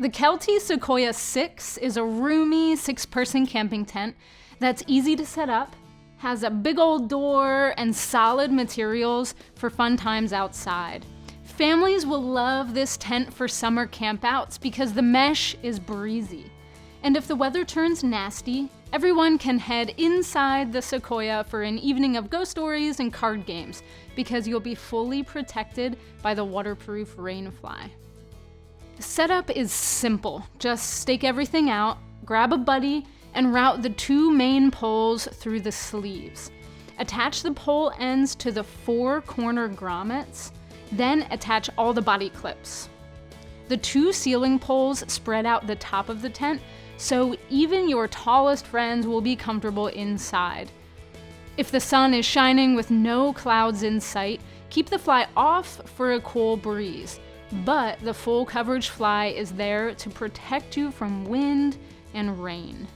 The Kelty Sequoia 6 is a roomy 6-person camping tent that's easy to set up, has a big old door, and solid materials for fun times outside. Families will love this tent for summer campouts because the mesh is breezy. And if the weather turns nasty, everyone can head inside the Sequoia for an evening of ghost stories and card games because you'll be fully protected by the waterproof rainfly. The setup is simple. Just stake everything out, grab a buddy, and route the 2 main poles through the sleeves. Attach the pole ends to the 4 corner grommets, then attach all the body clips. The 2 ceiling poles spread out the top of the tent, so even your tallest friends will be comfortable inside. If the sun is shining with no clouds in sight, keep the fly off for a cool breeze. But the full coverage fly is there to protect you from wind and rain.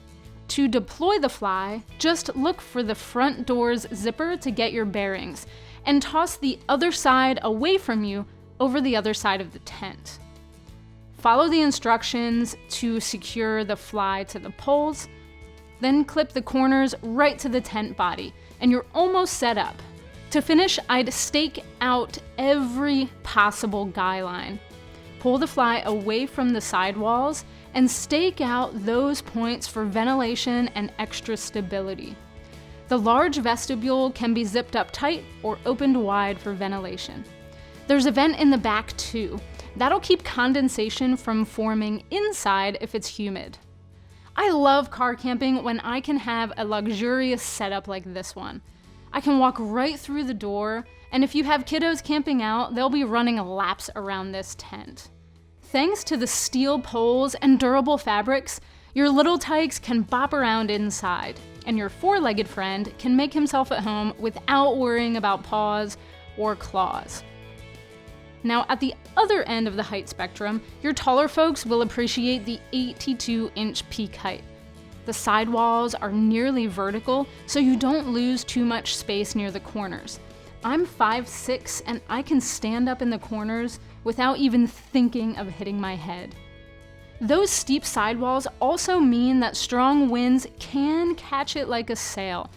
To deploy the fly, just look for the front door's zipper to get your bearings, and toss the other side away from you over the other side of the tent. Follow the instructions to secure the fly to the poles, then clip the corners right to the tent body, and you're almost set up. To finish, I'd stake out every possible guy line. Pull the fly away from the sidewalls and stake out those points for ventilation and extra stability. The large vestibule can be zipped up tight or opened wide for ventilation. There's a vent in the back too. That'll keep condensation from forming inside if it's humid. I love car camping when I can have a luxurious setup like this one. I can walk right through the door, and if you have kiddos camping out, they'll be running laps around this tent. Thanks to the steel poles and durable fabrics, your little tykes can bop around inside, and your 4-legged friend can make himself at home without worrying about paws or claws. Now, at the other end of the height spectrum, your taller folks will appreciate the 82-inch peak height. The sidewalls are nearly vertical, so you don't lose too much space near the corners. I'm 5'6", and I can stand up in the corners without even thinking of hitting my head. Those steep sidewalls also mean that strong winds can catch it like a sail,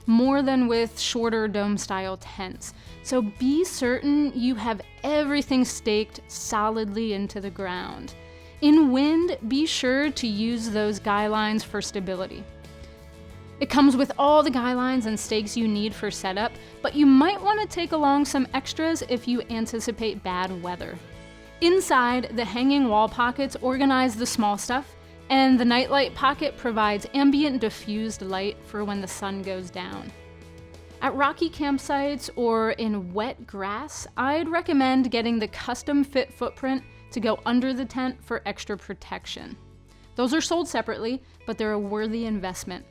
more than with shorter dome-style tents. So be certain you have everything staked solidly into the ground. In wind, be sure to use those guy lines for stability. It comes with all the guy lines and stakes you need for setup, but you might want to take along some extras if you anticipate bad weather. Inside, the hanging wall pockets organize the small stuff, and the nightlight pocket provides ambient diffused light for when the sun goes down. At rocky campsites or in wet grass, I'd recommend getting the custom fit footprint to go under the tent for extra protection. Those are sold separately, but they're a worthy investment.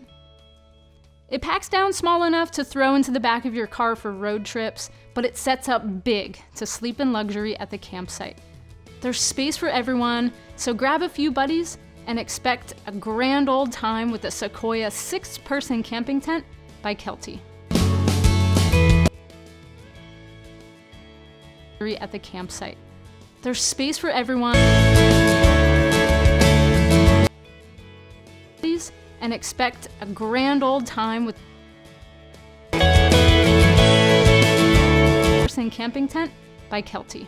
It packs down small enough to throw into the back of your car for road trips, but it sets up big to sleep in luxury at the campsite. There's space for everyone, so grab a few buddies and expect a grand old time with the Sequoia 6-person camping tent by Kelty. At the campsite. There's space for everyone. And expect a grand old time with person camping tent by Kelty.